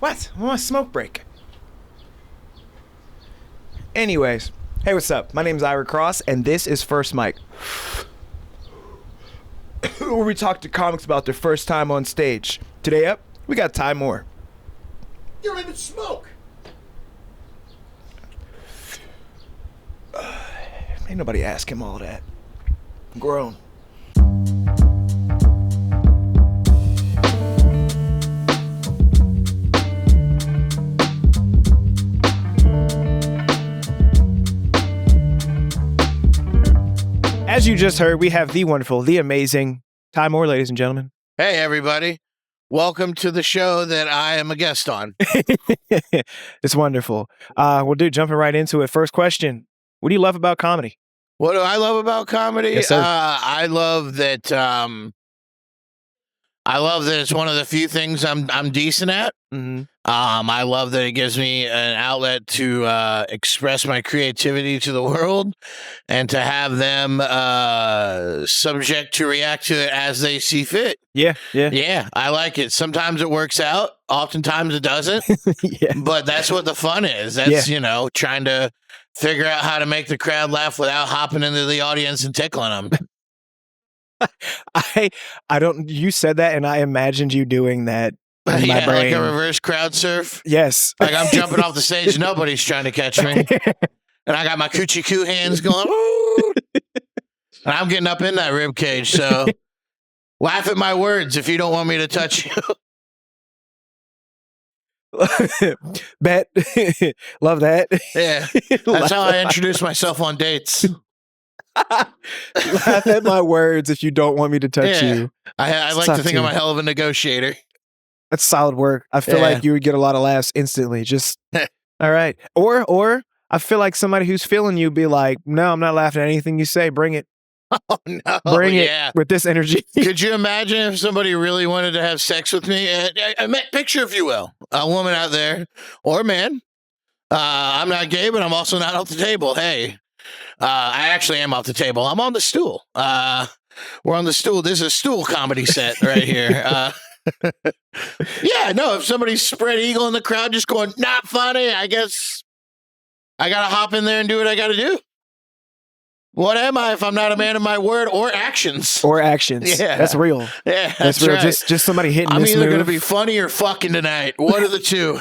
What? I want a smoke break. Anyways, hey, what's up? My name's Ira Cross, and this is First Mic, where we talk to comics about their first time on stage. Today up, we got Ty Moore. You don't even smoke. Ain't nobody ask him all that. I'm grown. As you just heard, we have the wonderful, the amazing Ty Moore, ladies and gentlemen. Hey, everybody. Welcome to the show that I am a guest on. It's wonderful. Well, dude, jumping right into it. First question. What do you love about comedy? What do I love about comedy? Yes, sir. I love that it's one of the few things I'm decent at. Mm-hmm. I love that it gives me an outlet to express my creativity to the world and to have them subject to react to it as they see fit. Yeah. Yeah, I like it. Sometimes it works out. Oftentimes it doesn't. Yeah. But that's what the fun is. That's, trying to figure out how to make the crowd laugh without hopping into the audience and tickling them. You said that and I imagined you doing that in my brain. Like a reverse crowd surf. Yes. Like I'm jumping off the stage, nobody's trying to catch me. And I got my coochie coo hands going, ooh. And I'm getting up in that rib cage, so laugh at my words if you don't want me to touch you. Bet. Love that. Yeah. That's how I introduce myself on dates. Laugh at my words if you don't want me to touch you. I like to think I'm a hell of a negotiator. That's solid work. I feel like you would get a lot of laughs instantly. Just all right. Or I feel like somebody who's feeling you be like, no, I'm not laughing at anything you say. Bring it. Oh no. Bring it with this energy. Could you imagine if somebody really wanted to have sex with me? Picture, if you will, a woman out there or a man. I'm not gay, but I'm also not off the table. Hey. I actually am off the table. I'm on the stool. We're on the stool. This is a stool comedy set right here. If somebody's spread eagle in the crowd just going, not funny, I guess I got to hop in there and do what I got to do. What am I if I'm not a man of my word or actions? Yeah. That's real. Yeah, that's real. Right. Just somebody hitting I'm this either move. going to be funny or fucking tonight. What are the two?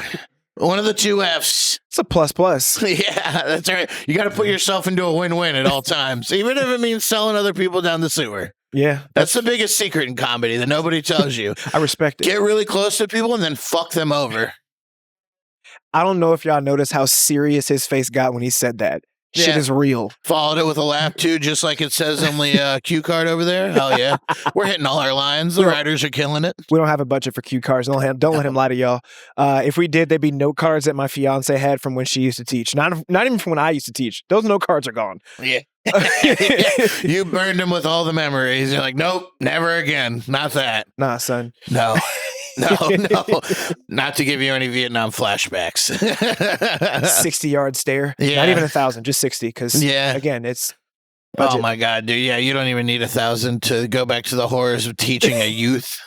One of the two F's. It's a plus. Yeah, that's right. You got to put yourself into a win-win at all times, even if it means selling other people down the sewer. Yeah. That's the biggest secret in comedy that nobody tells you. I respect it. Get really close to people and then fuck them over. I don't know if y'all noticed how serious his face got when he said that. Shit is real. Followed it with a laugh, too, just like it says on the cue card over there. Hell yeah. We're hitting all our lines. The writers are killing it. We don't have a budget for cue cards. Don't let him lie to y'all. If we did, there'd be note cards that my fiance had from when she used to teach. Not even from when I used to teach. Those note cards are gone. Yeah. You burned them with all the memories. You're like, nope, never again. Not that. Nah, son. No. Not to give you any Vietnam flashbacks. 60-yard stare. Yeah. Not even 1,000, just 60. Because, again, it's budget. Oh, my God, dude. Yeah, you don't even need 1,000 to go back to the horrors of teaching a youth.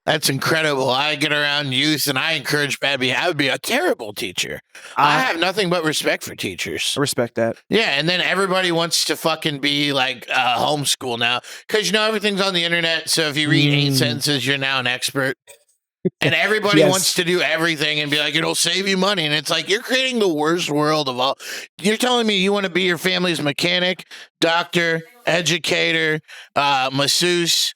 That's incredible. I get around youth and I encourage bad behavior. I would be a terrible teacher. I have nothing but respect for teachers. I respect that. Yeah, and then everybody wants to fucking be like homeschool now because, everything's on the internet. So if you read 8 sentences, you're now an expert. And everybody wants to do everything and be like, it'll save you money. And it's like, you're creating the worst world of all. You're telling me you want to be your family's mechanic, doctor, educator, masseuse,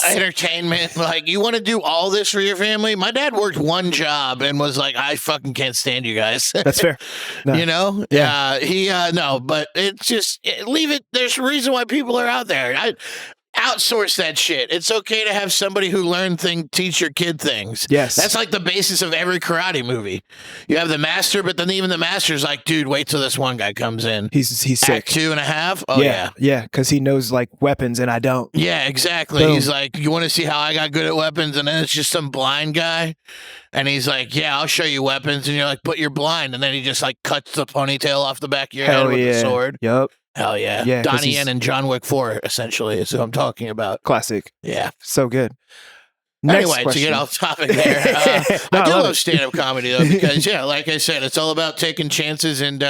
entertainment. Like, you want to do all this for your family? My dad worked one job and was like, I fucking can't stand you guys. That's fair. No. Yeah. No, but it's just, leave it. There's a reason why people are out there. Outsource that shit. It's okay to have somebody who teach your kid things. Yes. That's like the basis of every karate movie. You have the master, but then even the master's like, dude, wait till this one guy comes in. He's sick. Act 2.5? Oh, yeah. Yeah, because he knows, like, weapons and I don't. Yeah, exactly. Boom. He's like, you want to see how I got good at weapons? And then it's just some blind guy. And he's like, yeah, I'll show you weapons. And you're like, but you're blind. And then he just, like, cuts the ponytail off the back of your head with the sword. Yep. Hell yeah. Yeah, Donnie Yen and John Wick 4, essentially, is who I'm talking about. Classic. Yeah. So good. Anyway, to get off topic there, I do love stand-up comedy, though, because, like I said, it's all about taking chances and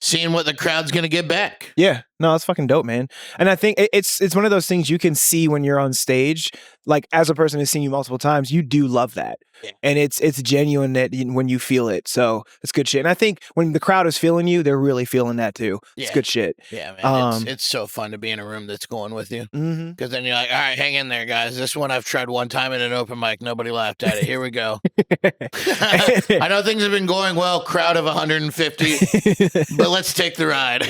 seeing what the crowd's going to get back. Yeah. No, that's fucking dope, man. And I think it's one of those things you can see when you're on stage. Like, as a person who's seen you multiple times, you do love that. Yeah. And it's genuine that when you feel it. So it's good shit. And I think when the crowd is feeling you, they're really feeling that too. It's good shit. Yeah, man. It's so fun to be in a room that's going with you. Because then you're like, all right, hang in there, guys. This one I've tried one time in an open mic. Nobody laughed at it. Here we go. I know things have been going well. Crowd of 150. But let's take the ride.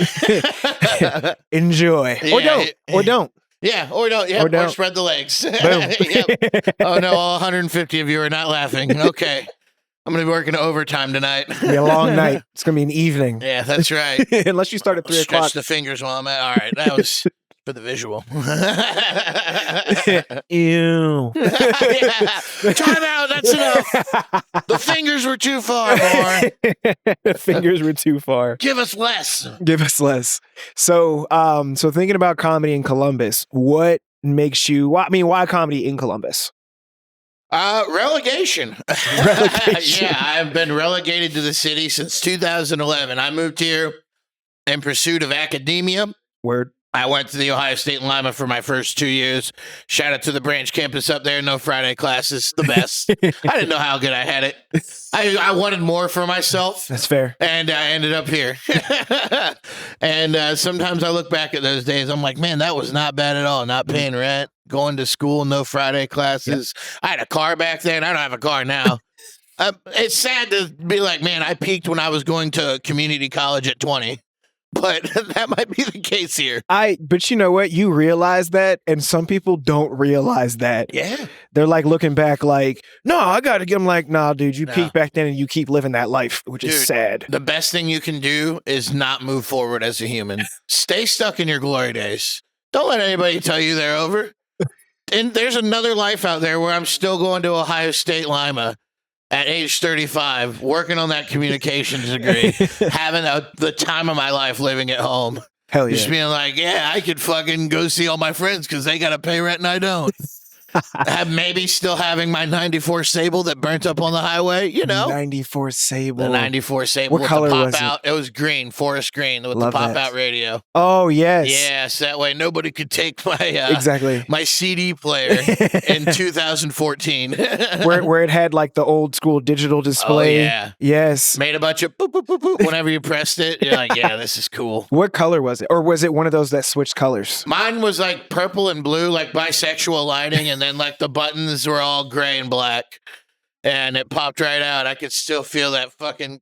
Enjoy. Or don't. Or don't. Yeah, or don't. Yeah, or spread the legs. Yep. Oh, no, all 150 of you are not laughing. Okay. I'm going to be working overtime tonight. It'll be a long night. It's going to be an evening. Yeah, that's right. Unless you start at 3 o'clock. Stretch the fingers while I'm at. All right, that was for the visual. Ew. Time out. That's enough. The fingers were too far, more. The fingers were too far. Give us less. Give us less. So, so thinking about comedy in Columbus, what makes you? Why comedy in Columbus? Relegation. Relegation. Yeah, I've been relegated to the city since 2011. I moved here in pursuit of academia. Word. I went to the Ohio State in Lima for my first 2 years. Shout out to the branch campus up there. No Friday classes. The best. I didn't know how good I had it. I wanted more for myself. That's fair. And I ended up here. And sometimes I look back at those days. I'm like, man, that was not bad at all. Not paying rent, going to school, no Friday classes. Yep. I had a car back then. I don't have a car now. It's sad to be like, man, I peaked when I was going to community college at 20. But that might be the case here. But you know what? You realize that, and some people don't realize that. Yeah. They're like looking back like, no, I got to get them like, nah, dude, you peaked back then and you keep living that life, which is sad. The best thing you can do is not move forward as a human. Stay stuck in your glory days. Don't let anybody tell you they're over. And there's another life out there where I'm still going to Ohio State Lima at age 35, working on that communications degree, having the time of my life living at home. Hell yeah. Just being like, yeah, I could fucking go see all my friends because they got to pay rent and I don't. Maybe still having my 94 Sable that burnt up on the highway, you know? 94 Sable. The 94 Sable. What color was it? It was green, forest green with the pop-out radio. Oh, yes. Yes, that way nobody could take my exactly my CD player in 2014. where it had like the old school digital display. Oh, yeah. Yes. Made a bunch of boop, boop, boop, boop. Whenever you pressed it, you're like, yeah, this is cool. What color was it? Or was it one of those that switched colors? Mine was like purple and blue, like bisexual lighting, and then like the buttons were all gray and black. And it popped right out. I could still feel that fucking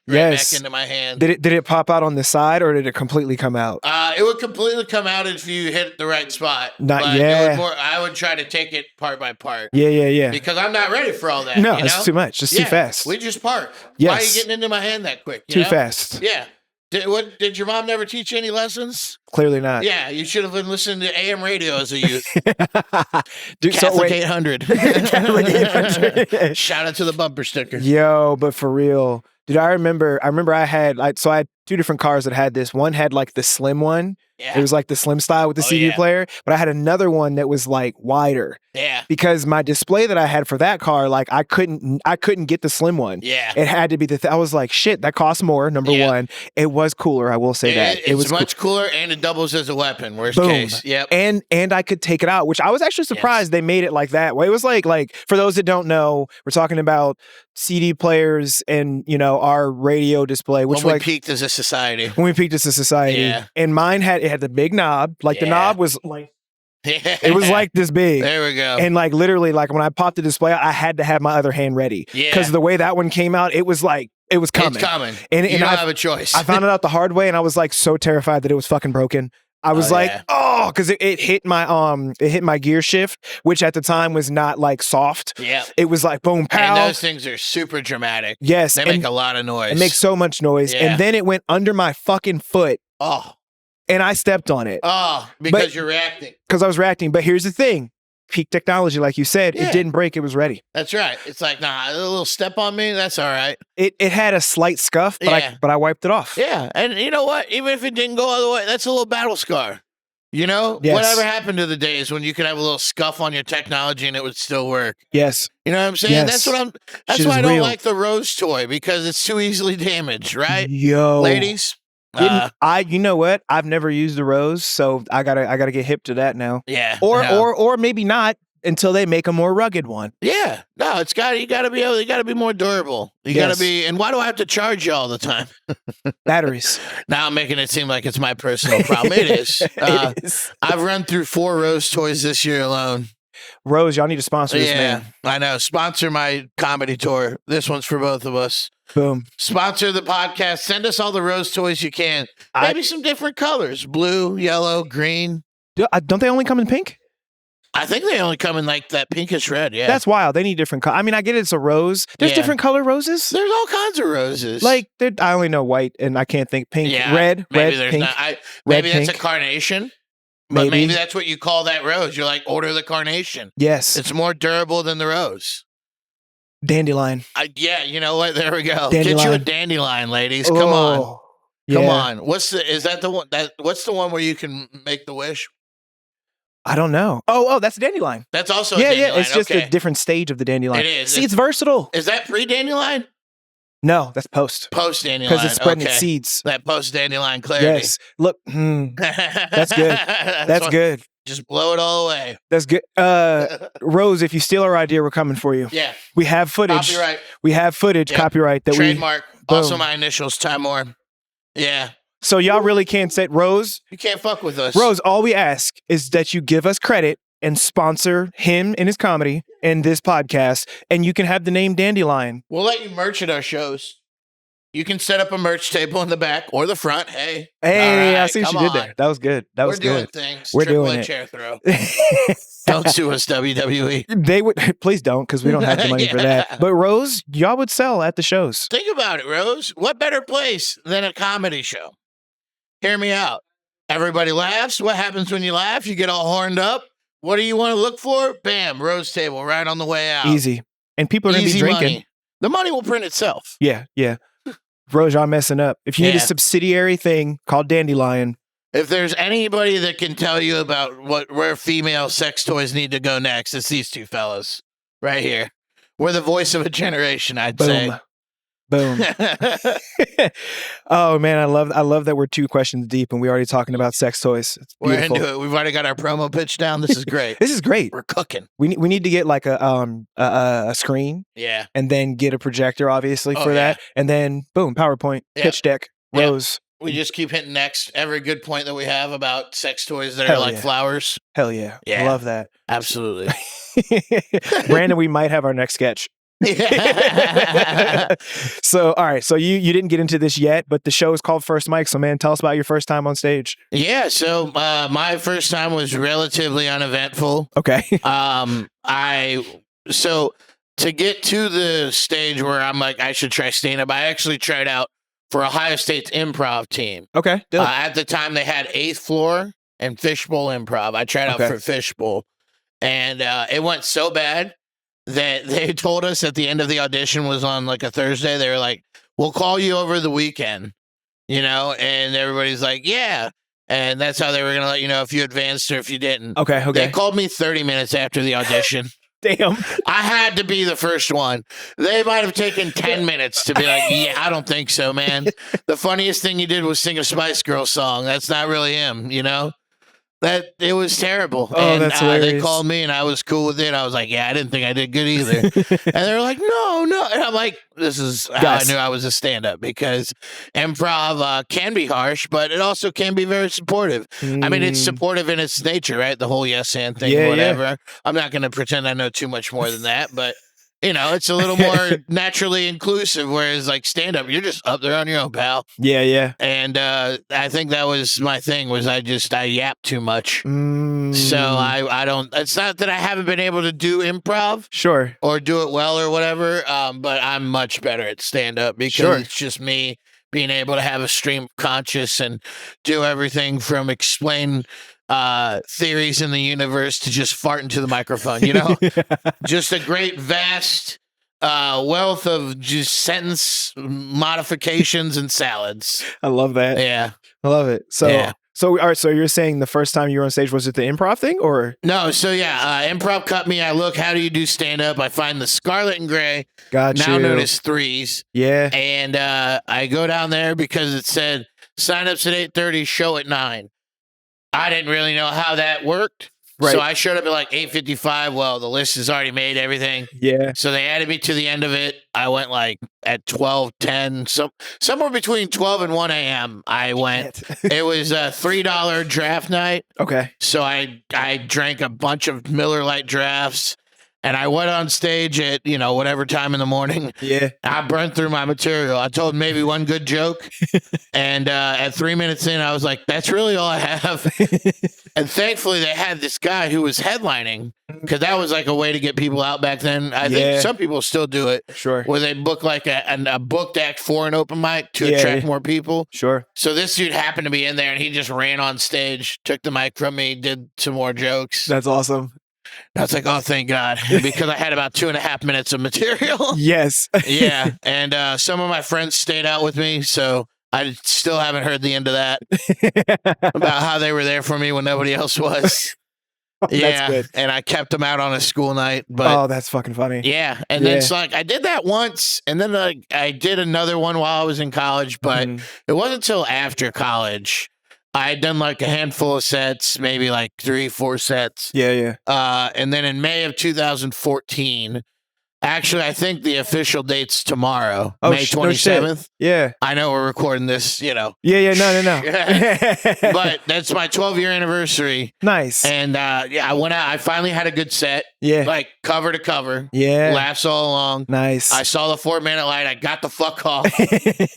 back into my hand. Did it pop out on the side or did it completely come out? It would completely come out if you hit the right spot. I would try to take it part by part. Yeah. Because I'm not ready for all that. No, it's too much. It's too fast. We just park. Yes. Why are you getting into my hand that quick? Too fast. Yeah. Did your mom never teach you any lessons? Clearly not. Yeah, you should have been listening to AM radio as a youth. Dude, Catholic 800. Catholic 800. Shout out to the bumper sticker. Yo, but for real. Dude, I remember I had I had two different cars that had this. One had like the slim one. Yeah. It was like the slim style with the CD player. But I had another one that was like wider. Yeah. Because my display that I had for that car, like I couldn't get the slim one. Yeah. It had to be I was like, shit, that costs more. Number one. It was cooler, I will say that. It was much cooler and it doubles as a weapon, worst case. Yep. And I could take it out, which I was actually surprised they made it like that. Well, it was like for those that don't know, we're talking about CD players and, you know, our radio display, which when we peaked as a society. When we peaked as a society. Yeah. And mine had the big knob. Like the knob was like it was like this big. There we go. And like literally, like when I popped the display out, I had to have my other hand ready. Yeah. Because the way that one came out, it was like it was coming. It's coming. And you don't have a choice. I found it out the hard way and I was like so terrified that it was fucking broken. I was because it hit my gear shift, which at the time was not like soft. Yeah. It was like boom, pow. And those things are super dramatic. Yes. They make a lot of noise. It makes so much noise. Yeah. And then it went under my fucking foot. Oh. And I stepped on it. Oh, because you're reacting. Because I was reacting. But here's the thing. Peak technology, like you said, it didn't break. It was ready. That's right. It's like, nah, a little step on me. That's all right. It had a slight scuff, but I wiped it off. Yeah. And you know what? Even if it didn't go all the way, that's a little battle scar. You know, Yes. whatever happened to the days when you could have a little scuff on your technology and it would still work? Yes. You know what I'm saying? Yes. That's Shit why is I don't real. like the rose toy, because it's too easily damaged, right? Yo. Ladies. You know what? I've never used a rose, so I gotta get hip to that now. Yeah. Or maybe not until they make a more rugged one. Yeah. No, you gotta be more durable. You gotta be, and why do I have to charge you all the time? Batteries. Now I'm making it seem like it's my personal problem. It is. It is. I've run through 4 rose toys this year alone. Rose, y'all need to sponsor this man. I know. Sponsor my comedy tour. This one's for both of us. Boom. Sponsor the podcast. Send us all the rose toys you can. Maybe some different colors. Blue, yellow, green. Don't they only come in pink? I think they only come in like that pinkish red. Yeah. That's wild. They need different colors. I mean, I get it's a rose. There's different color roses. There's all kinds of roses. Like, I only know white, and I can't think pink. Yeah, red, pink. Maybe that's pink. a carnation. But maybe that's what you call that rose. You're like, order the carnation. Yes. It's more durable than the rose. Dandelion. Yeah, you know what? There we go. Dandelion. Get you a dandelion, ladies. Come on. Yeah. Come on. What's the one where you can make the wish? I don't know. Oh, that's a dandelion. That's also a dandelion. Yeah. It's just a different stage of the dandelion. It is. See, it's versatile. Is that pre-dandelion? No, that's post. Post-dandelion. Because it's spreading its seeds. That post-dandelion clarity. Yes. Look, that's good. That's good. Just blow it all away. That's good. Rose, if you steal our idea, we're coming for you. Yeah. We have footage. Copyright. We have footage, copyright. That Trademark. Also my initials, Time More. Yeah. So y'all really can't say, Rose. You can't fuck with us. Rose, all we ask is that you give us credit and sponsor him and his comedy and this podcast, and you can have the name Dandelion. We'll let you merch at our shows. You can set up a merch table in the back or the front. Hey, right, I see what you did there. That was good. We're doing things. We're doing it. Chair throw. Don't sue us, WWE. They would please don't, because we don't have the money for that. But Rose, y'all would sell at the shows. Think about it, Rose. What better place than a comedy show? Hear me out. Everybody laughs. What happens when you laugh? You get all horned up. What do you want to look for? Bam, Rose table right on the way out. Easy. And people are going to be drinking. Money. The money will print itself. Yeah. Rose, y'all messing up. If you need a subsidiary thing called Dandelion. If there's anybody that can tell you about where female sex toys need to go next, it's these two fellas right here. We're the voice of a generation, I'd say. Boom. Oh man, I love that we're 2 questions deep and we're already talking about sex toys. It's beautiful. We're into it. We've already got our promo pitch down. This is great. This is great. We're cooking. We need to get like a screen. Yeah. And then get a projector, obviously, for that. And then boom, PowerPoint, pitch deck, Rose. We just keep hitting next every good point that we have about sex toys that are like flowers. Hell yeah. I love that. Absolutely. Brandon, we might have our next sketch. So, all right. So you didn't get into this yet, but the show is called First Mic. So, man, tell us about your first time on stage. Yeah. So, my first time was relatively uneventful. Okay. So to get to the stage where I'm like, I should try stand-up, I actually tried out for Ohio State's improv team. Okay. At the time, they had 8th Floor and Fishbowl Improv. I tried out for Fishbowl, and it went so bad that they told us at the end of the audition was on like a Thursday. They were like, we'll call you over the weekend, and everybody's like, yeah. And that's how they were going to let you know if you advanced or if you didn't. Okay. They called me 30 minutes after the audition. Damn. I had to be the first one. They might have taken 10 minutes to be like, yeah, I don't think so, man. The funniest thing he did was sing a Spice Girls song. That's not really him, That it was terrible. Oh, and that's hilarious. They called me and I was cool with it. I was like, yeah, I didn't think I did good either. And they were like, no. And I'm like, this is how I knew I was a stand-up, because improv can be harsh, but it also can be very supportive. I mean, it's supportive in its nature, right? The whole yes and thing, whatever. Yeah. I'm not going to pretend I know too much more than that, but it's a little more naturally inclusive, whereas like stand-up, you're just up there on your own, pal. Yeah. And I think that was my thing, was I yap too much. So I don't, it's not that I haven't been able to do improv. Sure. Or do it well or whatever, but I'm much better at stand-up because it's just me being able to have a stream of conscious and do everything from explain theories in the universe to just fart into the microphone, just a great vast wealth of just sentence modifications and salads. I love that. Yeah. I love it. So So, all right. So you're saying the first time you were on stage, was it the improv thing or? No. So yeah, Improv cut me. I look, how do you do stand up? I find the Scarlet and Grey, Got now you. known as Threes. Yeah. And I go down there because it said sign-ups at 8:30, show at 9. I didn't really know how that worked. Right. So I showed up at like 8:55. Well, the list is already made, everything. Yeah. So they added me to the end of it. I went like at 12:10, somewhere between 12 and 1 a.m. I went. It was a $3 draft night. Okay. So I drank a bunch of Miller Lite drafts. And I went on stage at, whatever time in the morning. Yeah. I burned through my material. I told maybe one good joke. And at 3 minutes in, I was like, that's really all I have. And thankfully, they had this guy who was headlining, because that was like a way to get people out back then. I think some people still do it. Sure. Where they book like a booked act for an open mic to attract more people. Sure. So this dude happened to be in there, and he just ran on stage, took the mic from me, did some more jokes. That's awesome. I was like, oh, thank God, because I had about 2.5 minutes of material. Yes. Yeah. And some of my friends stayed out with me, so I still haven't heard the end of that about how they were there for me when nobody else was. That's good. And I kept them out on a school night. But oh, that's fucking funny. Yeah. And then it's like I did that once, and then I did another one while I was in college, but it wasn't until after college. I had done like a handful of sets, maybe like 3-4 sets. Yeah. And then in May of 2014, actually, I think the official date's tomorrow, May 27th. No, yeah. I know we're recording this, Yeah, no. But that's my 12-year anniversary. Nice. And I went out. I finally had a good set. Yeah. Like cover to cover. Yeah. Laughs all along. Nice. I saw the 4-minute light. I got the fuck off.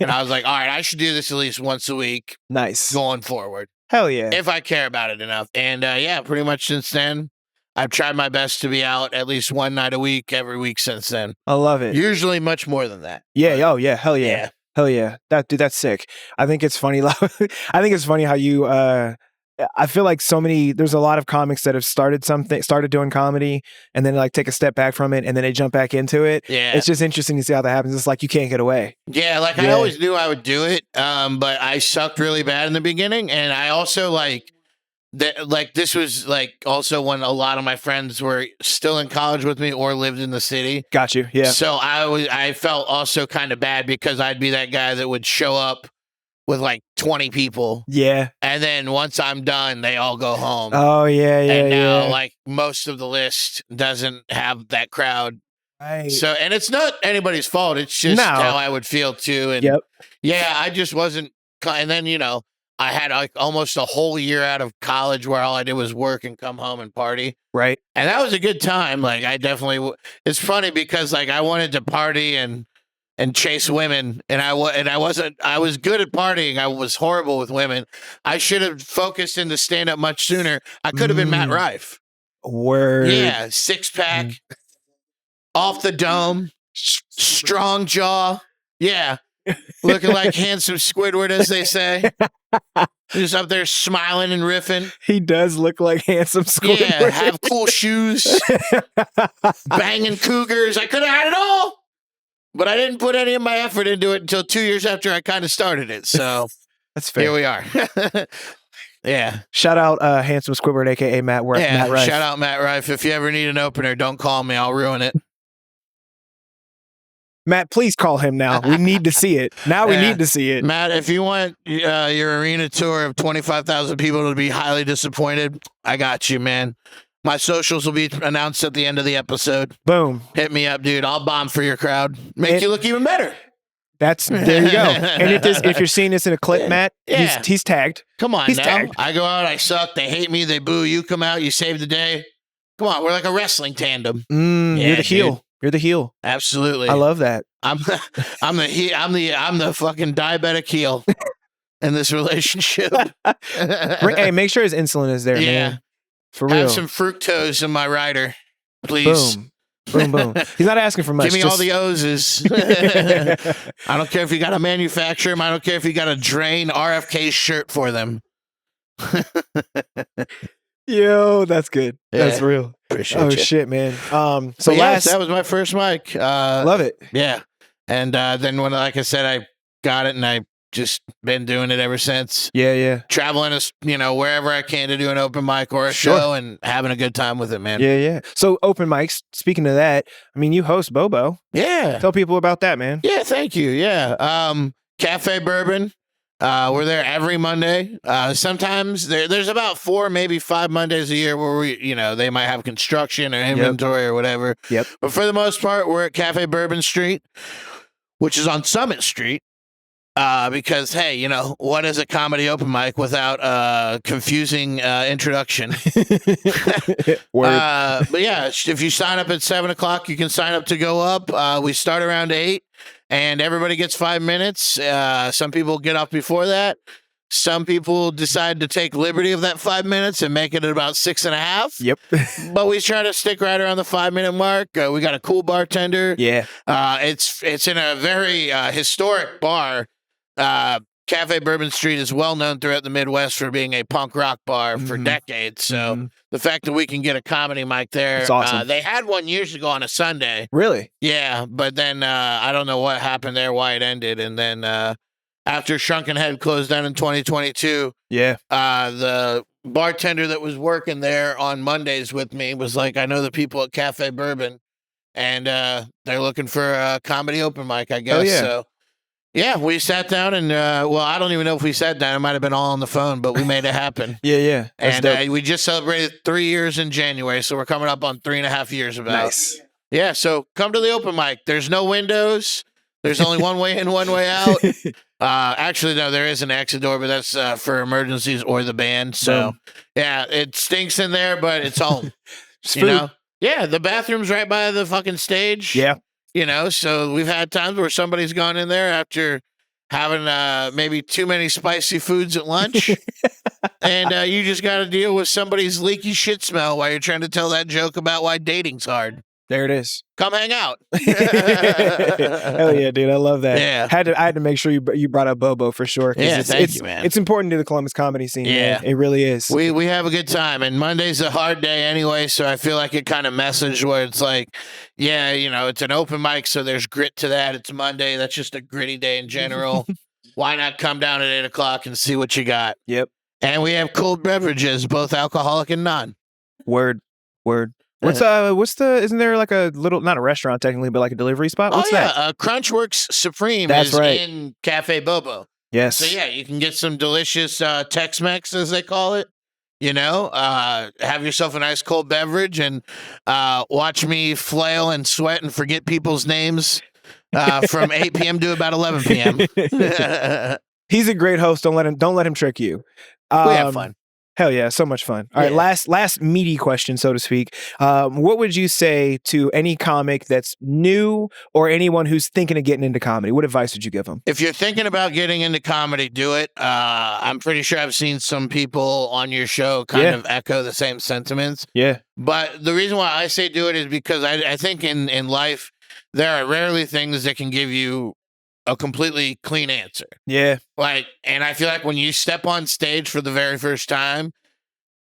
And I was like, all right, I should do this at least once a week. Nice. Going forward. Hell yeah. If I care about it enough. And pretty much since then, I've tried my best to be out at least one night a week, every week since then. I love it. Usually much more than that. Yeah. Oh yeah. Hell yeah. Hell yeah. That's sick. I think it's funny. I think it's funny how you, I feel like there's a lot of comics that have started doing comedy and then like take a step back from it and then they jump back into it. Yeah. It's just interesting to see how that happens. It's like you can't get away. Yeah. I always knew I would do it. But I sucked really bad in the beginning. And I also this was like also when a lot of my friends were still in college with me or lived in the city. Got you. Yeah. So I felt also kind of bad because I'd be that guy that would show up with like 20 people. Yeah. And then once I'm done, they all go home. Oh yeah. And now like most of the list doesn't have that crowd. Right. So, and it's not anybody's fault. It's just how I would feel too. And I just wasn't. And then, I had like almost a whole year out of college where all I did was work and come home and party. Right. And that was a good time. Like I definitely, it's funny because like I wanted to party and chase women and I was good at partying. I was horrible with women. I should have focused into stand up much sooner. I could have been Matt Rife. Word. Yeah. 6-pack off the dome, strong jaw. Yeah. Looking like handsome Squidward, as they say. Just up there smiling and riffing. He does look like handsome Squidward. Yeah, have cool shoes. Banging cougars. I could have had it all. But I didn't put any of my effort into it until 2 years after I kind of started it. So that's fair. Here we are. Yeah. Shout out handsome Squidward, aka Matt Rife. Shout out Matt Rife. If you ever need an opener, don't call me. I'll ruin it. Matt, please call him now. We need to see it. Now we need to see it. Matt, if you want your arena tour of 25,000 people to be highly disappointed, I got you, man. My socials will be announced at the end of the episode. Boom. Hit me up, dude. I'll bomb for your crowd. Make you look even better. There you go. And if you're seeing this in a clip, Matt, he's tagged. Come on, he's now. tagged. I go out, I suck, they hate me, they boo. You come out, you save the day. Come on, we're like a wrestling tandem. You're the heel. You're the heel. Absolutely. I love that. I'm the fucking diabetic heel in this relationship. Hey, make sure his insulin is there, man. For real. Have some fructose in my rider, please. Boom. He's not asking for much. Give me all the O's. I don't care if you got to manufacture them. I don't care if you got to drain RFK's shirt for them. Yo, that's good. Yeah. That's real. Appreciate you. Shit, man. That was my first mic. Love it. Yeah. And then when, like I said, I got it and I just been doing it ever since. Yeah. Traveling, wherever I can to do an open mic or a show and having a good time with it, man. Yeah. So open mics, speaking of that, I mean, you host Bobo. Yeah. Tell people about that, man. Yeah, thank you. Yeah. Cafe Bourbon. We're there every Monday. Sometimes there's about 4, maybe 5 Mondays a year where they might have construction or inventory or whatever. Yep. But for the most part, we're at Cafe Bourbon Street, which is on Summit Street. Because, hey, what is a comedy open mic without a confusing introduction? But yeah, if you sign up at 7 o'clock, you can sign up to go up. We start around 8, and everybody gets 5 minutes. Some people get off before that. Some people decide to take liberty of that 5 minutes and make it at about 6.5. Yep. But we try to stick right around the 5-minute mark. We got a cool bartender. Yeah. It's in a very historic bar. Cafe Bourbon Street is well known throughout the Midwest for being a punk rock bar for decades. So the fact that we can get a comedy mic there, it's awesome. They had one years ago on a Sunday. Really? Yeah, but then I don't know what happened there, why it ended, and then after Shrunken Head closed down in 2022, the bartender that was working there on Mondays with me was like, "I know the people at Cafe Bourbon, and they're looking for a comedy open mic, I guess." Oh, yeah. So. Yeah, we sat down and, I don't even know if we sat down. It might have been all on the phone, but we made it happen. Yeah. And we just celebrated 3 years in January, so we're coming up on 3.5 years about. Nice. Yeah, so come to the open mic. There's no windows. There's only one way in, one way out. Actually, no, there is an exit door, but that's for emergencies or the band. So, yeah, it stinks in there, but it's home. Yeah, the bathroom's right by the fucking stage. Yeah. So we've had times where somebody's gone in there after having maybe too many spicy foods at lunch, and you just got to deal with somebody's leaky shit smell while you're trying to tell that joke about why dating's hard. There it is. Come hang out. Hell yeah, dude! I love that. Yeah, I had to make sure you brought up Bobo for sure. Yeah, thank you, man. It's important to the Columbus comedy scene. Yeah, man. It really is. We have a good time, and Monday's a hard day anyway, so I feel like it kind of messaged where it's like, yeah, it's an open mic, so there's grit to that. It's Monday. That's just a gritty day in general. Why not come down at 8 o'clock and see what you got? Yep. And we have cold beverages, both alcoholic and non. Word. Isn't there like a little, not a restaurant technically, but like a delivery spot? What's that? Crunchworks Supreme is in Cafe Bobo. Yes. So yeah, you can get some delicious Tex-Mex, as they call it. Have yourself a nice cold beverage and watch me flail and sweat and forget people's names from 8 p.m. to about 11 p.m. He's a great host. Don't let him trick you. We have fun. Hell yeah, so much fun. All right, last meaty question, so to speak. What would you say to any comic that's new or anyone who's thinking of getting into comedy? What advice would you give them? If you're thinking about getting into comedy, do it. I'm pretty sure I've seen some people on your show kind of echo the same sentiments. Yeah. But the reason why I say do it is because I think in life, there are rarely things that can give you a completely clean answer. Yeah. And I feel like when you step on stage for the very first time,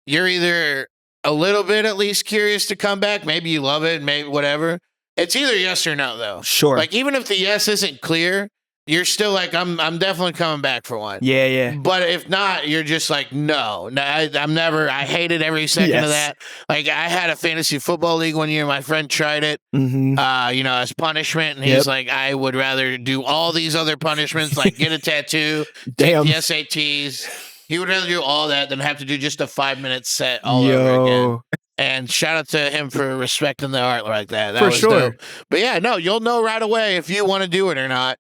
you're either a little bit at least curious to come back. Maybe you love it, maybe whatever. It's either yes or no, though. Sure. Even if the yes isn't clear, you're still like, I'm definitely coming back for one. Yeah. But if not, you're just like, no, I'm never, I hated every second of that. I had a fantasy football league one year. My friend tried it, as punishment. And he's like, I would rather do all these other punishments, like get a tattoo, take the SATs. He would rather do all that than have to do just a 5-minute set all over again. And shout out to him for respecting the art like that. That was dope. But yeah, no, you'll know right away if you want to do it or not.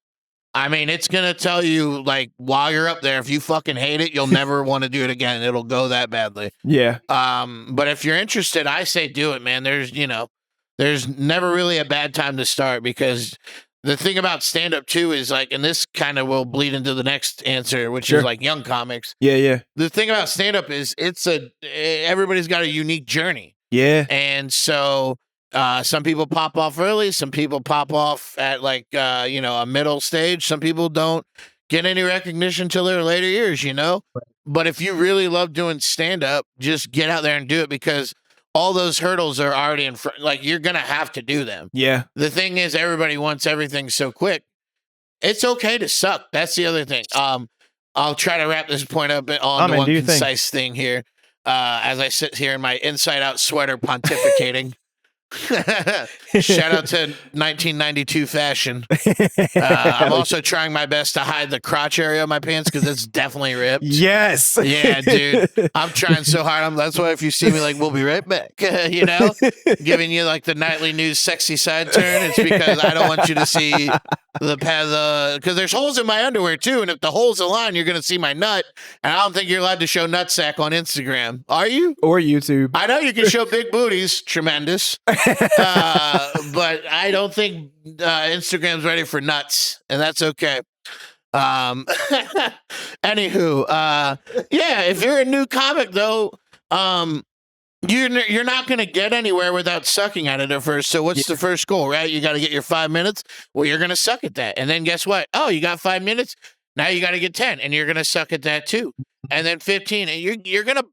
I mean, it's going to tell you, while you're up there, if you fucking hate it, you'll never want to do it again. It'll go that badly. Yeah. But if you're interested, I say do it, man. There's never really a bad time to start, because the thing about stand-up, too, is and this kind of will bleed into the next answer, which is young comics. Yeah. The thing about stand-up is everybody's got a unique journey. Yeah. And so some people pop off early. Some people pop off at a middle stage. Some people don't get any recognition until their later years, Right. But if you really love doing stand-up, just get out there and do it, because all those hurdles are already in front. You're going to have to do them. Yeah. The thing is, everybody wants everything so quick. it's okay to suck. That's the other thing. I'll try to wrap this point up on one concise thing here. As I sit here in my inside out sweater pontificating. Shout out to 1992 fashion. I'm also trying my best to hide the crotch area of my pants because it's definitely ripped. Yes. Yeah, dude. I'm trying so hard. That's why if you see me, like, we'll be right back. You know, giving you like the nightly news sexy side turn. It's because I don't want you to see because there's holes in my underwear too, and if the holes align, you're gonna see my nut. And I don't think you're allowed to show nutsack on Instagram, are you? Or YouTube? I know you can show big booties, tremendous, but I don't think Instagram's ready for nuts, and that's okay. Anywho, yeah, if you're a new comic though, you're not going to get anywhere without sucking at it at first. So what's the first goal, right? You got to get your 5 minutes. Well, you're going to suck at that. And then guess what? Oh, you got 5 minutes. Now you got to get 10 and you're going to suck at that too. And then 15. And you're going to,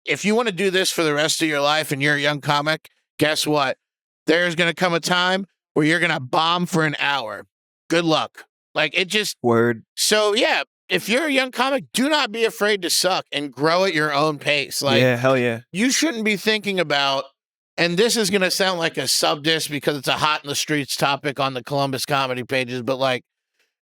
if you want to do this for the rest of your life and you're a young comic, guess what? There's going to come a time where you're going to bomb for an hour. Good luck. Like it just. Word. So yeah. If you're a young comic, do not be afraid to suck and grow at your own pace. Like, yeah, hell yeah. You shouldn't be thinking about, and this is going to sound like a sub-diss because it's a hot in the streets topic on the Columbus comedy pages, but like,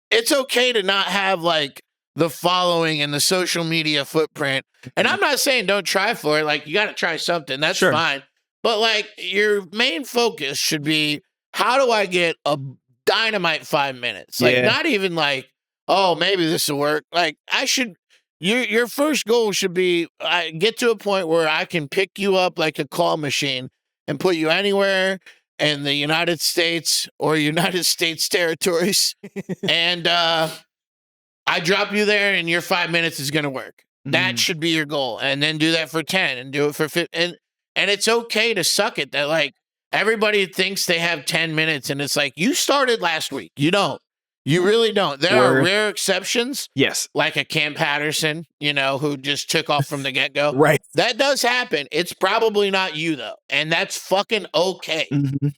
it's okay to not have like the following and the social media footprint. And I'm not saying don't try for it. Like, you got to try something. That's fine. But like, your main focus should be, how do I get a dynamite 5 minutes? Like, not even like, oh, maybe this will work. Like, your first goal should be get to a point where I can pick you up like a claw machine and put you anywhere in the United States or United States territories. And I drop you there and your 5 minutes is going to work. That should be your goal. And then do that for 10 and do it for 15. And it's okay to suck it. That like everybody thinks they have 10 minutes and it's like, you started last week. You don't. You really don't. There are rare exceptions. Yes. Like a Cam Patterson, you know, who just took off from the get-go. Right. That does happen. It's probably not you, though. And that's fucking okay.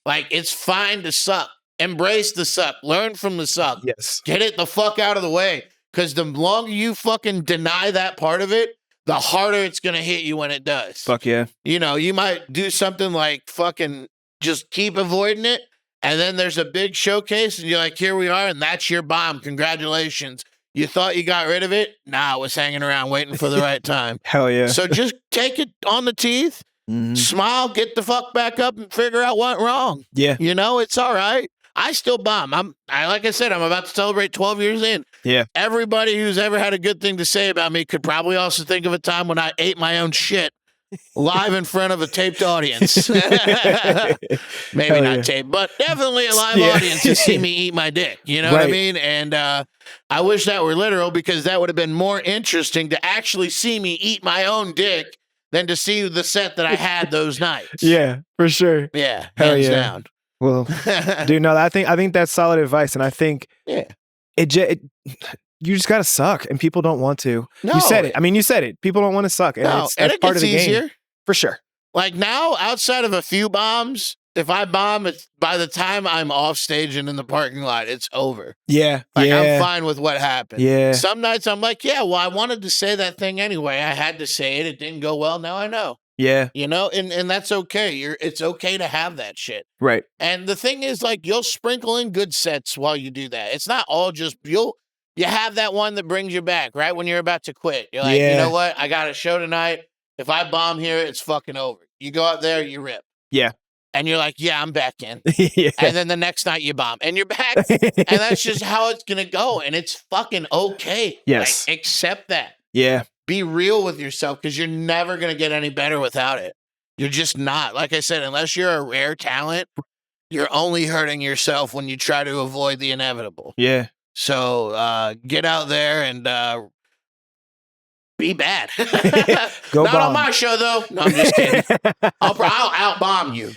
Like, it's fine to suck. Embrace the suck. Learn from the suck. Yes. Get it the fuck out of the way. Because the longer you fucking deny that part of it, the harder it's going to hit you when it does. Fuck yeah. You know, you might do something like fucking just keep avoiding it. And then there's a big showcase, and you're like, here we are, and that's your bomb. Congratulations. You thought you got rid of it? Nah, it was hanging around waiting for the right time. Hell yeah. So just take it on the teeth, smile, get the fuck back up, and figure out what went wrong. Yeah. You know, it's all right. I still bomb. Like I said, I'm about to celebrate 12 years in. Yeah. Everybody who's ever had a good thing to say about me could probably also think of a time when I ate my own shit. Live in front of a taped audience. Maybe not taped, but definitely a live audience to see me eat my dick. You know what I mean? And I wish that were literal because that would have been more interesting to actually see me eat my own dick than to see the set that I had those nights. Yeah, for sure. Yeah, hands down. Well, dude, no, I think that's solid advice. And I think you just gotta suck, and people don't want to. No. You said it. I mean, you said it. People don't want to suck, and that's part of the game. For sure. Like now, outside of a few bombs, if I bomb, it's by the time I'm off stage and in the parking lot, it's over. Yeah. Like I'm fine with what happened. Yeah. Some nights I'm like, yeah, well, I wanted to say that thing anyway. I had to say it. It didn't go well. Now I know. Yeah. You know, and that's okay. It's okay to have that shit. Right. And the thing is, like, you'll sprinkle in good sets while you do that. It's not all just you have that one that brings you back, right? When you're about to quit. You're like, you know what? I got a show tonight. If I bomb here, it's fucking over. You go out there, you rip. Yeah. And you're like, yeah, I'm back in. And then the next night you bomb and you're back. And that's just how it's going to go. And it's fucking okay. Yes. Like, accept that. Yeah. Be real with yourself because you're never going to get any better without it. You're just not. Like I said, unless you're a rare talent, you're only hurting yourself when you try to avoid the inevitable. Yeah. So get out there and be bad. Go Not bomb. on my show, though. No, I'm just kidding. I'll out-bomb you.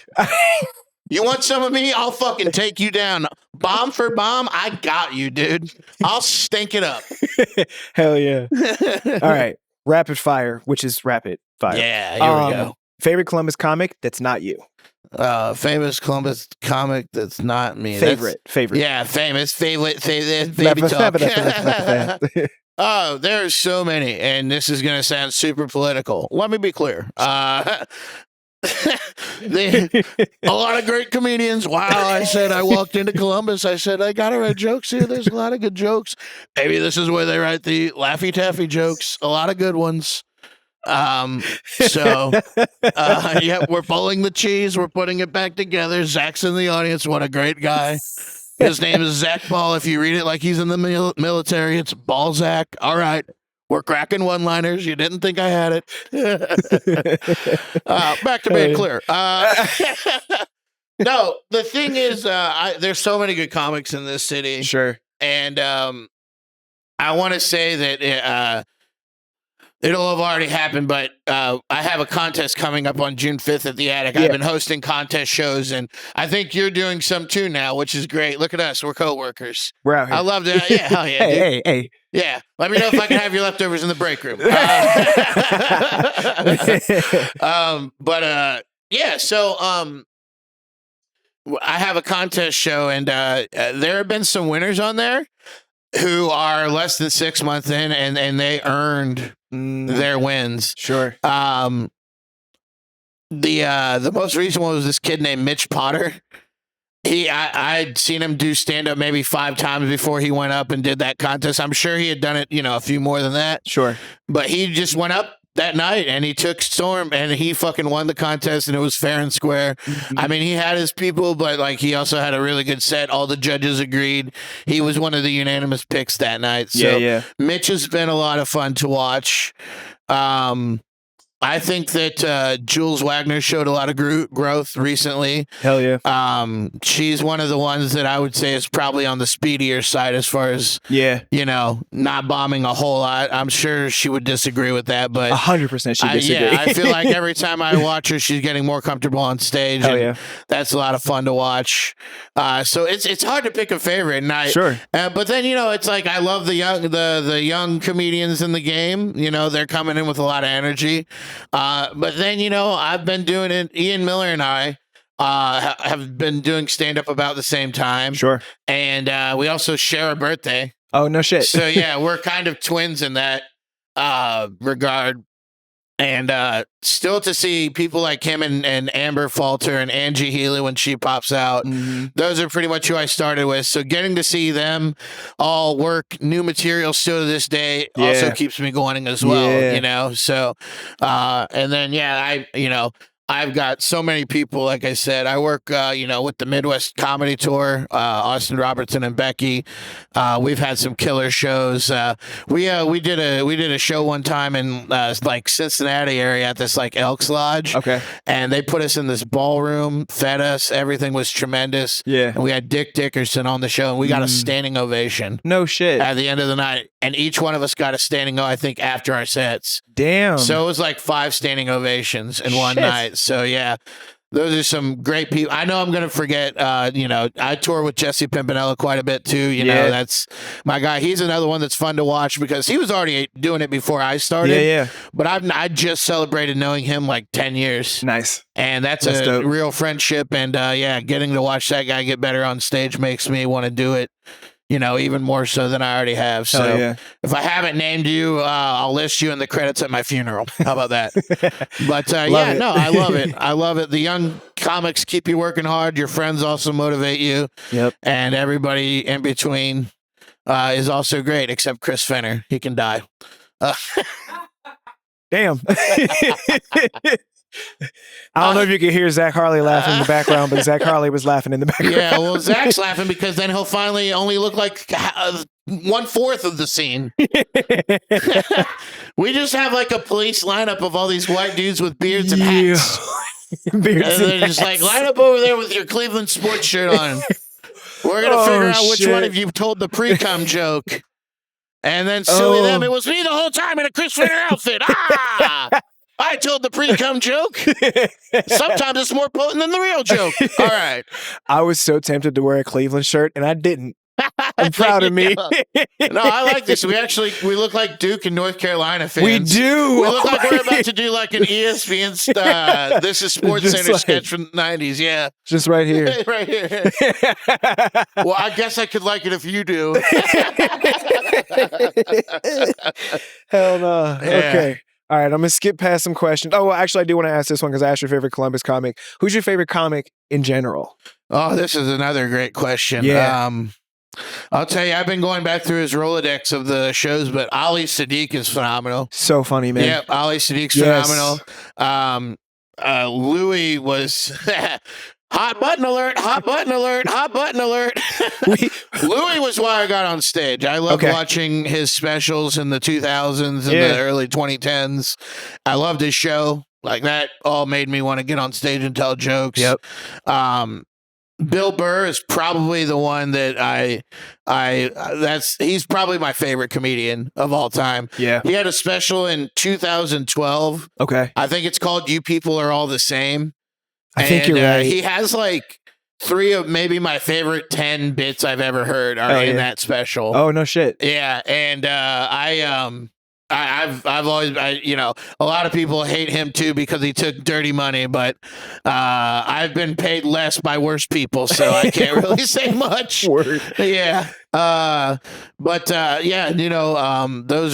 You want some of me? I'll fucking take you down. Bomb for bomb, I got you, dude. I'll stink it up. Hell yeah. All right. Rapid fire, which is rapid fire. Yeah, here we go. Favorite Columbus comic that's not you? Famous Columbus comic that's not me. Favorite. Yeah, famous. Favorite baby talk. Oh, there's so many, and this is going to sound super political. Let me be clear. A lot of great comedians. Wow, I said I walked into Columbus. I said, I got to write jokes here. There's a lot of good jokes. Maybe this is where they write the Laffy Taffy jokes. A lot of good ones. Yeah, we're pulling the cheese. We're putting it back together. Zach's in the audience. What a great guy. His name is Zach Ball. If you read it like he's in the military, it's Balzac. All right. We're cracking one-liners. You didn't think I had it. Back to being clear. No, the thing is, there's so many good comics in this city. Sure. And I want to say that it'll have already happened, but I have a contest coming up on June 5th at the Attic. Yeah. I've been hosting contest shows, and I think you're doing some too now, which is great. Look at us. We're coworkers. We're out here. I love that. Yeah, hell yeah. Hey. Yeah. Let me know if I can have your leftovers in the break room. Yeah, so I have a contest show, and there have been some winners on there who are less than 6 months in, and they earned their wins. Sure. The most recent one was this kid named Mitch Potter. I'd seen him do stand up maybe 5 times before he went up and did that contest. I'm sure he had done it, a few more than that. Sure. But he just went up that night and he took storm and he fucking won the contest, and it was fair and square. Mm-hmm. I mean, he had his people, but like he also had a really good set. All the judges agreed. He was one of the unanimous picks that night. So yeah. Mitch has been a lot of fun to watch. I think that Jules Wagner showed a lot of growth recently. Hell yeah. She's one of the ones that I would say is probably on the speedier side as far as, not bombing a whole lot. I'm sure she would disagree with that, but 100% she disagree. I feel like every time I watch her, she's getting more comfortable on stage. Hell yeah. That's a lot of fun to watch. So it's hard to pick a favorite. And sure. But then, it's like I love the young comedians in the game. They're coming in with a lot of energy. But then, I've been doing it. Ian Miller and I have been doing stand up about the same time. Sure. And we also share a birthday. Oh, no shit. So, yeah, we're kind of twins in that regard. And still to see people like him and Amber Falter and Angie Healy when she pops out, those are pretty much who I started with. So getting to see them all work new material still to this day also keeps me going as well, So, and then, I've got so many people, like I said. I work, with the Midwest Comedy Tour, Austin Robertson and Becky. We've had some killer shows. We did a show one time in like Cincinnati area at this like Elks Lodge. Okay. And they put us in this ballroom, fed us. Everything was tremendous. Yeah. And we had Dick Dickerson on the show, and we got a standing ovation. No shit. At the end of the night. And each one of us got a standing I think after our sets. Damn. So it was like 5 standing ovations in one night. So yeah, those are some great people. I know I'm going to forget, I tour with Jesse Pimpinella quite a bit too. That's my guy. He's another one that's fun to watch because he was already doing it before I started. Yeah. But I just celebrated knowing him like 10 years. Nice. And that's a dope. Real friendship. And getting to watch that guy get better on stage makes me want to do it. Even more so than I already have. So if I haven't named you, I'll list you in the credits at my funeral. How about that? But I love it. I love it. The young comics keep you working hard. Your friends also motivate you. Yep. And everybody in between is also great, except Chris Fenner. He can die. Damn. I don't know if you can hear Zach Harley laughing in the background, but Zach Harley was laughing in the background. Yeah, well, Zach's laughing because then he'll finally only look like 1/4 of the scene. We just have like a police lineup of all these white dudes with beards and hats. And they're just like, line up over there with your Cleveland sports shirt on. We're going to figure out which one of you told the pre-cum joke. And then silly them, it was me the whole time in a Chris Fenner outfit. I told the pre-cum joke. Sometimes it's more potent than the real joke. All right. I was so tempted to wear a Cleveland shirt, and I didn't. I'm proud of me. No, I like this. We look like Duke and North Carolina fans. We do. We look like we're about to do like an ESPN This Is Sports Just Center like- sketch from the 90s. Yeah. Just right here. Right here. Well, I guess I could like it if you do. Hell no. Yeah. Okay. All right. I'm gonna skip past some questions. Oh, well, actually, I do want to ask this one because I asked your favorite Columbus comic. Who's your favorite comic in general? Oh, this is another great question. Yeah. I'll tell you, I've been going back through his Rolodex of the shows, but Ali Sadiq is phenomenal. So funny, man. Yep, Ali Sadiq's Yes. phenomenal. Louis was hot button alert, hot button alert, hot button alert. Louis was why I got on stage. I loved watching his specials in the 2000s and the early 2010s. I loved his show. Like that all made me want to get on stage and tell jokes. Yep. Bill Burr is probably the one that he's probably my favorite comedian of all time. Yeah. He had a special in 2012. Okay. I think it's called You People Are All the Same. I think you're right. He has like 3 of maybe my favorite 10 bits I've ever heard are in that special. Oh, no shit. Yeah. And I've always, a lot of people hate him too because he took dirty money, but I've been paid less by worse people, so I can't really say much. Word. Yeah. Those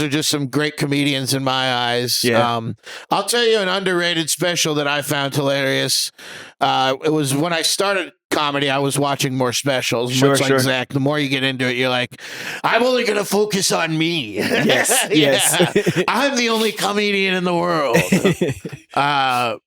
are just some great comedians in my eyes. Yeah. I'll tell you an underrated special that I found hilarious. It was when I started comedy, I was watching more specials. Much like Zach, the more you get into it, you're like, I'm only going to focus on me. Yes. Yes. I'm the only comedian in the world.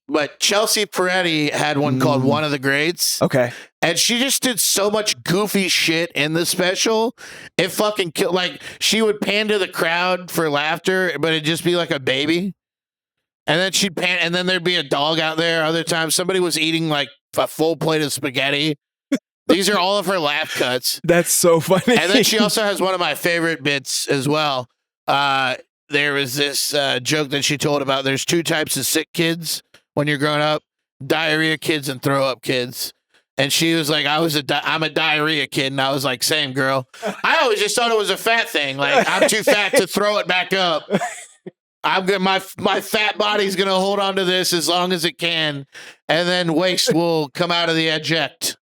But Chelsea Peretti had one called One of the Greats. Okay. And she just did so much goofy shit in the special. It fucking killed. Like, she would pan to the crowd for laughter, but it'd just be like a baby. And then she'd pan, and then there'd be a dog out there. Other times, somebody was eating like a full plate of spaghetti. These are all of her laugh cuts. That's so funny. And then she also has one of my favorite bits as well. There was this joke that she told about there's 2 types of sick kids when you're growing up: diarrhea kids and throw up kids. And she was like, I'm a diarrhea kid. And I was like, same, girl. I always just thought it was a fat thing. Like, I'm too fat to throw it back up. My fat body's going to hold on to this as long as it can. And then waste will come out of the eject.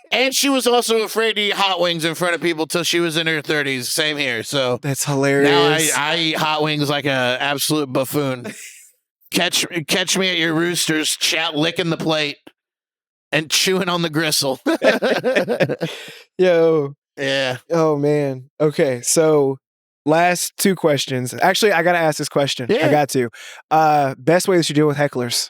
And she was also afraid to eat hot wings in front of people till she was in her 30s. Same here. So that's hilarious. Now I eat hot wings like an absolute buffoon. Catch me at your roosters, licking the plate and chewing on the gristle. Yo. Yeah. Oh, man. Okay. So last 2 questions. Actually, I got to ask this question. Yeah. I got to. Best way that you deal with hecklers?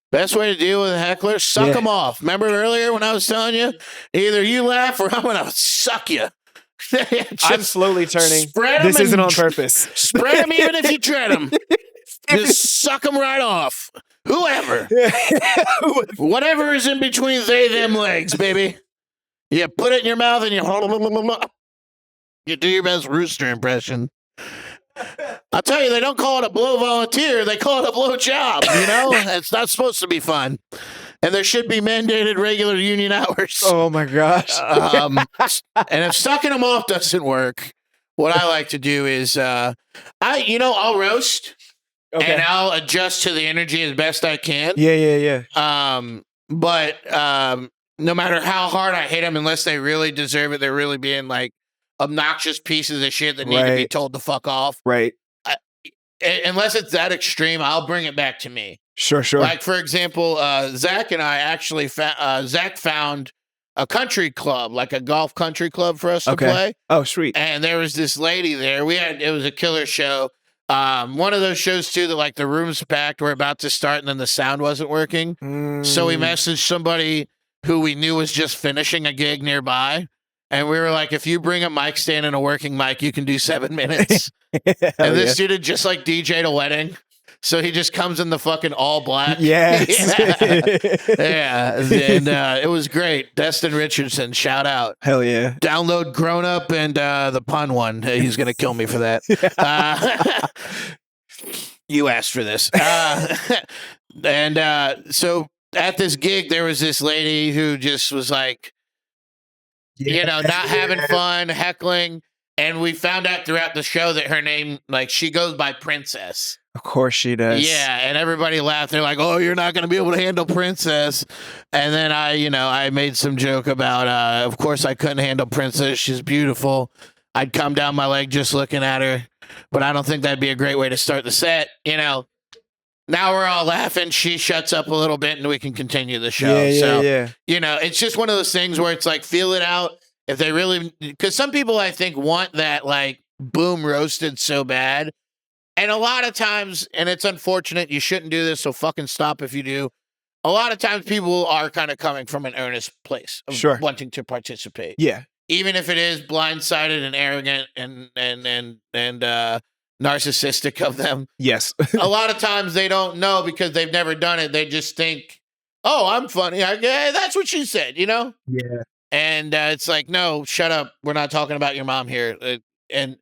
Best way to deal with a heckler? Suck them off. Remember earlier when I was telling you? Either you laugh or I'm going to suck you. I'm slowly turning. This isn't on purpose. Spread them even if you tread them. Just suck them right off. Whoever. Whatever is in between them legs, baby. You put it in your mouth and you do your best rooster impression. I'll tell you, they don't call it a blow volunteer. They call it a blow job, It's not supposed to be fun. And there should be mandated regular union hours. Oh, my gosh. And if sucking them off doesn't work, what I like to do is I'll roast. Okay. And I'll adjust to the energy as best I can. Yeah. But no matter how hard I hit them, unless they really deserve it, they're really being like obnoxious pieces of shit that need to be told to fuck off. Right. Unless it's that extreme, I'll bring it back to me. Sure. Like, for example, Zach and I actually Zach found a country club, like a golf country club for us to play. Oh, sweet. And there was this lady there. It was a killer show. One of those shows too that like the room's packed, we're about to start, and then the sound wasn't working. So we messaged somebody who we knew was just finishing a gig nearby, and we were like, if you bring a mic stand and a working mic, you can do 7 minutes. And this dude had just like DJ'd a wedding. So he just comes in the fucking all black. Yes. Yeah. And it was great. Destin Richardson, shout out. Hell yeah. Download Grown Up and the pun one. He's going to kill me for that. You asked for this. So at this gig, there was this lady who just was like, you know, not having fun, heckling. And we found out throughout the show that her name, like, she goes by Princess. Of course she does. Yeah, and everybody laughed. They're like, "Oh, you're not going to be able to handle Princess." And then I made some joke about, of course, I couldn't handle Princess. She's beautiful. I'd come down my leg just looking at her, but I don't think that'd be a great way to start the set. You know, now we're all laughing. She shuts up a little bit, and we can continue the show. Yeah. You know, it's just one of those things where it's like, feel it out. If they really, because some people I think want that like boom roasted so bad. And a lot of times, and it's unfortunate, you shouldn't do this, so fucking stop if you do. A lot of times people are kind of coming from an earnest place of wanting to participate. Yeah. Even if it is blindsided and arrogant and narcissistic of them. Yes. A lot of times they don't know because they've never done it. They just think, oh, I'm funny. That's what she said, you know? Yeah. And it's like, no, shut up. We're not talking about your mom here. And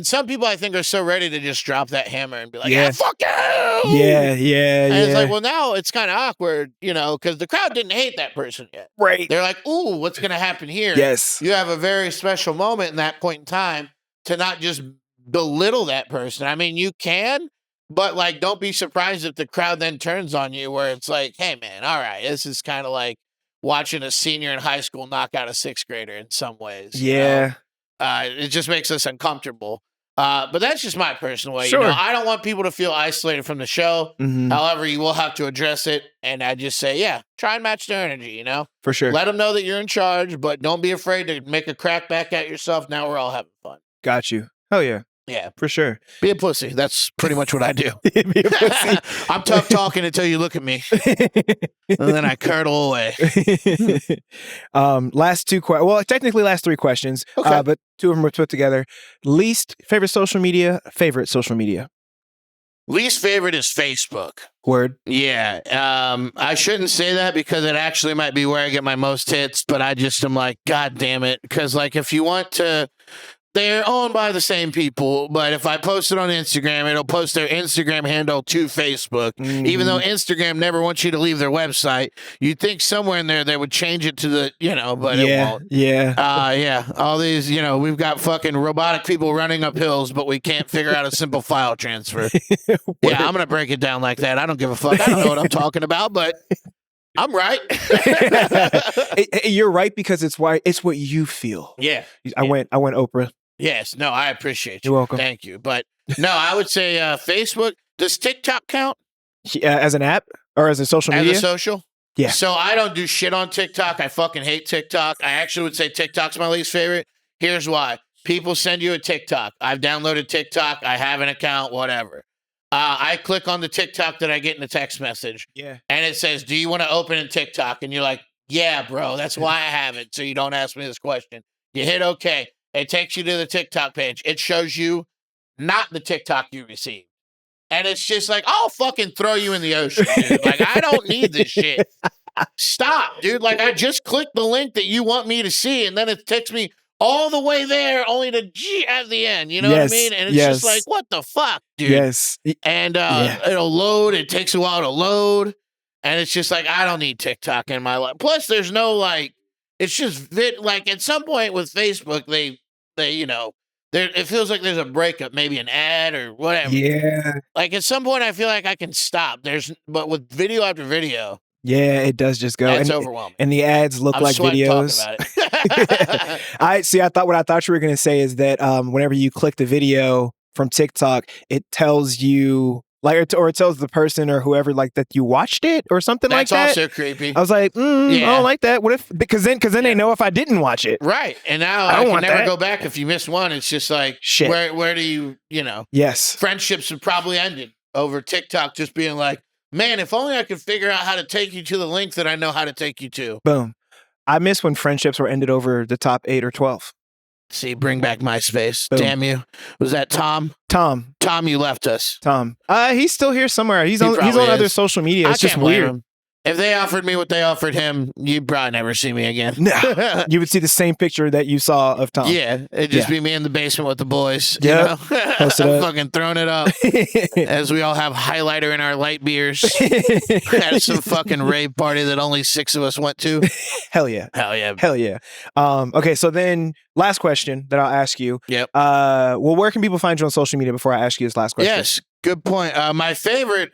some people I think are so ready to just drop that hammer and be like, yeah, fuck you. Yeah. And it's like, well, now it's kind of awkward, you know, because the crowd didn't hate that person yet. Right. They're like, ooh, what's going to happen here? Yes. You have a very special moment in that point in time to not just belittle that person. I mean, you can, but like, don't be surprised if the crowd then turns on you where it's like, hey, man, all right, this is kind of like watching a senior in high school knock out a sixth grader in some ways. Yeah. It just makes us uncomfortable. But that's just my personal way. Sure. You know, I don't want people to feel isolated from the show. Mm-hmm. However, you will have to address it. And I just say, yeah, try and match their energy, you know? For sure. Let them know that you're in charge, but don't be afraid to make a crack back at yourself. Now we're all having fun. Got you. Hell yeah. Yeah. For sure. Be a pussy. That's pretty much what I do. Be a pussy. I'm tough talking until you look at me. And then I curdle away. Last two well, technically last three questions. Okay. But two of them were put together. Least favorite social media, favorite social media. Least favorite is Facebook. Word. Yeah. I shouldn't say that because it actually might be where I get my most hits, but I just am like, God damn it. Because like if you want to, they're owned by the same people, but if I post it on Instagram, it'll post their Instagram handle to Facebook. Mm-hmm. Even though Instagram never wants you to leave their website, you'd think somewhere in there they would change it to the, you know, but it won't. Yeah. Yeah. All these, you know, we've got fucking robotic people running up hills, but we can't figure out a simple file transfer. Yeah, I'm going to break it down like that. I don't give a fuck. I don't know what I'm talking about, but I'm right. You're right because it's what you feel. Yeah. I went Oprah. Yes. No, I appreciate you. You're welcome. Thank you. But no, I would say Facebook. Does TikTok count? As an app or as a social media? As a social? Yeah. So I don't do shit on TikTok. I fucking hate TikTok. I actually would say TikTok's my least favorite. Here's why. People send you a TikTok. I've downloaded TikTok. I have an account, whatever. I click on the TikTok that I get in the text message. Yeah. And it says, do you want to open a TikTok? And you're like, yeah, bro. That's why I have it. So you don't ask me this question. You hit OK. It takes you to the TikTok page. It shows you not the TikTok you received. And it's just like, I'll fucking throw you in the ocean, dude. Like, I don't need this shit. Stop, dude. Like, I just clicked the link that you want me to see, and then it takes me all the way there only to G at the end. You know what I mean? And it's just like, what the fuck, dude? Yes. And it'll load. It takes a while to load. And it's just like, I don't need TikTok in my life. Plus, there's no, like, it's just, like, at some point with Facebook, they you know, it feels like there's a breakup, maybe an ad or whatever. Yeah. Like, at some point, I feel like I can stop. But with video after video. Yeah, it does just go. It's overwhelming. And the ads look like videos. Talking about it. What I thought you were going to say is that whenever you click the video from TikTok, it tells you, like, or it tells the person or whoever, like, that you watched it or something like that. That's also creepy. I was like, I don't like that. What if, because then they know if I didn't watch it. Right. And now I can never go back if you miss one. It's just like, shit. Where do you know? Yes. Friendships have probably ended over TikTok just being like, man, if only I could figure out how to take you to the link that I know how to take you to. Boom. I miss when friendships were ended over the top 8 or 12. See, bring back MySpace. Boom. Damn you. Was that Tom? Tom, you left us. Tom. He's still here somewhere. He's on other social media. It's just weird. If they offered me what they offered him, you'd probably never see me again. No, you would see the same picture that you saw of Tom. Yeah, it'd just be me in the basement with the boys. Yep. You know? Fucking throwing it up as we all have highlighter in our light beers at some fucking rave party that only 6 of us went to. Hell yeah. Hell yeah. Hell yeah. Okay, so then last question that I'll ask you. Yep. Well, where can people find you on social media before I ask you this last question? Yes. Good point. My favorite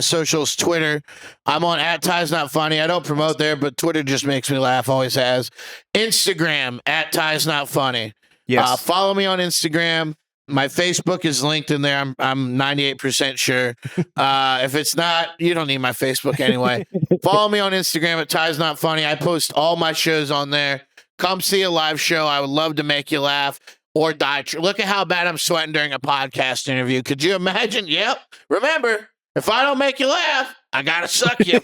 social's Twitter. I'm on @TiesNotFunny. I don't promote there, but Twitter just makes me laugh. Always has. Instagram @TiesNotFunny. Yes. Follow me on Instagram. My Facebook is linked in there. I'm 98% sure. If it's not, you don't need my Facebook anyway. Follow me on Instagram @TiesNotFunny. I post all my shows on there. Come see a live show. I would love to make you laugh. Or die. Look at how bad I'm sweating during a podcast interview. Could you imagine? Yep. Remember, if I don't make you laugh, I gotta suck you.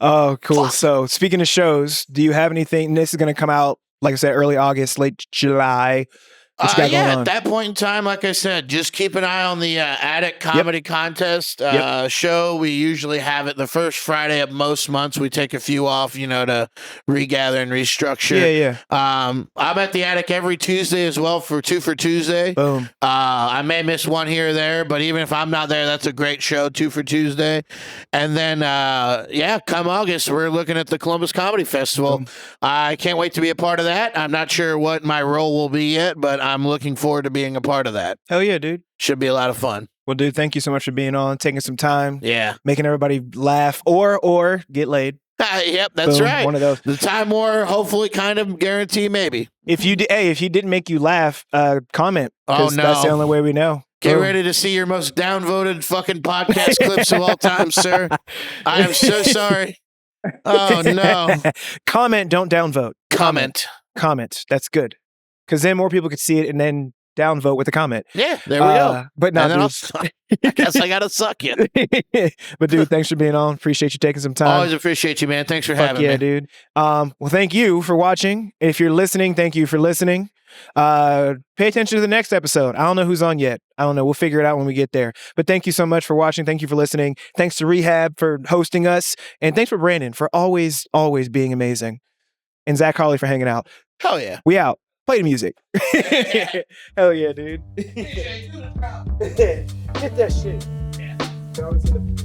Oh, cool. Fuck. So speaking of shows, do you have anything? This is going to come out, like I said, early August, late July. At that point in time, like I said, just keep an eye on the Attic Comedy Contest show. We usually have it the first Friday of most months. We take a few off, to regather and restructure. Yeah. I'm at the Attic every Tuesday as well for 2 for Tuesday. Boom. I may miss one here or there, but even if I'm not there, that's a great show, 2 for Tuesday. And then, come August, we're looking at the Columbus Comedy Festival. Boom. I can't wait to be a part of that. I'm not sure what my role will be yet, but I'm looking forward to being a part of that. Hell yeah, dude. Should be a lot of fun. Well, dude, thank you so much for being on, taking some time. Yeah. Making everybody laugh or get laid. Yep, that's Boom, right. one of those. The Time War, hopefully, kind of guarantee, maybe. If he didn't make you laugh, comment. Oh, no. That's the only way we know. Get Boom. ready to see your most downvoted fucking podcast clips of all time, sir. I am so sorry. Oh, no. Comment, don't downvote. Comment. That's good. Because then more people could see it and then downvote with a comment. Yeah, there we go. But And no, then I guess I got to suck you. But dude, thanks for being on. Appreciate you taking some time. Always appreciate you, man. Thanks for having me. Dude. Well, thank you for watching. If you're listening, thank you for listening. Pay attention to the next episode. I don't know who's on yet. I don't know. We'll figure it out when we get there. But thank you so much for watching. Thank you for listening. Thanks to Rehab for hosting us. And thanks for Brandon for always being amazing. And Zach Harley for hanging out. Hell yeah. We out. Play the music. Hell yeah, dude. Get that shit. Yeah.